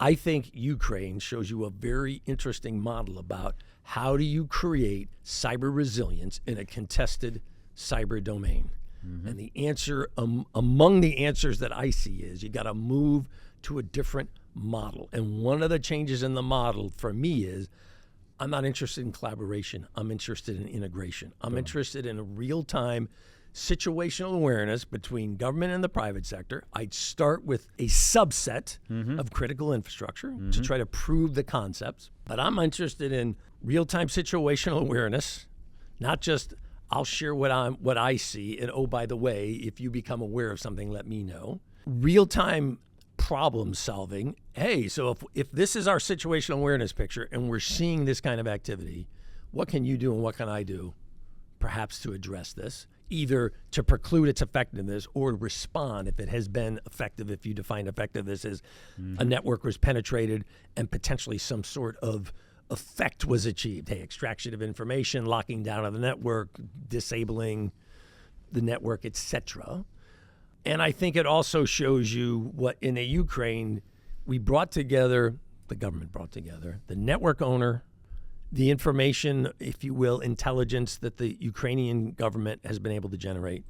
I think Ukraine shows you a very interesting model about how do you create cyber resilience in a contested cyber domain. And the answer, among the answers that I see, is you got to move to a different model. And one of the changes in the model for me is I'm not interested in collaboration. I'm interested in integration. I'm interested in a real-time situational awareness between government and the private sector. I'd start with a subset of critical infrastructure to try to prove the concepts. But I'm interested in real-time situational awareness, not just I'll share what I see, and oh, by the way, if you become aware of something, let me know. Real-time problem solving. Hey, so if this is our situational awareness picture and we're seeing this kind of activity, what can you do and what can I do perhaps to address this, either to preclude its effectiveness or respond if it has been effective, if you define effectiveness as a network was penetrated and potentially some sort of effect was achieved. Hey, extraction of information, locking down of the network, disabling the network, etc. And I think it also shows you what in the Ukraine, the government brought together, the network owner, the information, if you will, intelligence that the Ukrainian government has been able to generate,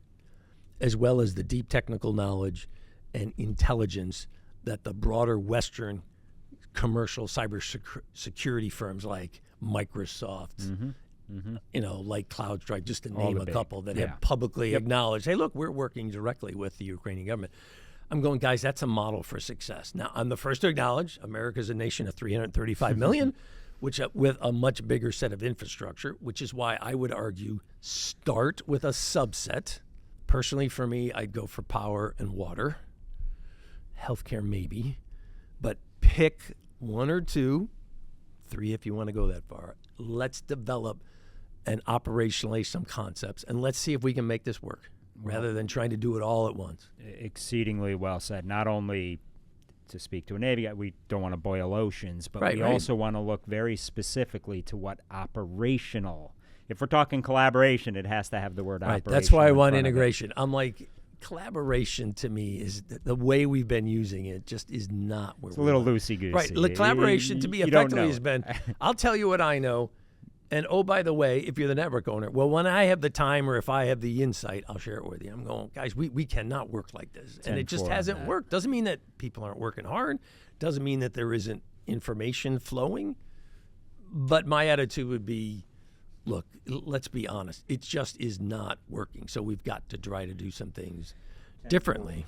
as well as the deep technical knowledge and intelligence that the broader Western commercial cybersecurity firms like Microsoft, like CloudStrike, just to name a couple that have publicly acknowledged, hey, look, we're working directly with the Ukrainian government. I'm going, guys, that's a model for success. Now, I'm the first to acknowledge America's a nation of 335 million, which with a much bigger set of infrastructure, which is why I would argue start with a subset. Personally, for me, I'd go for power and water, healthcare maybe, but pick one or two, three if you want to go that far. Let's develop and operationalize some concepts, and let's see if we can make this work rather than trying to do it all at once. Exceedingly well said. Not only to speak to a Navy guy, we don't want to boil oceans, but we also want to look very specifically to what operational. If we're talking collaboration, it has to have the word operation. That's why I want integration. I'm like, collaboration to me is the way we've been using it just is not where it's a little loosey-goosey. Right. Collaboration to me effectively has been, I'll tell you what I know. And oh, by the way, if you're the network owner, well, when I have the time or if I have the insight, I'll share it with you. I'm going, guys, we cannot work like this. And it just hasn't worked. Doesn't mean that people aren't working hard. Doesn't mean that there isn't information flowing. But my attitude would be, look, let's be honest. It just is not working. So we've got to try to do some things differently.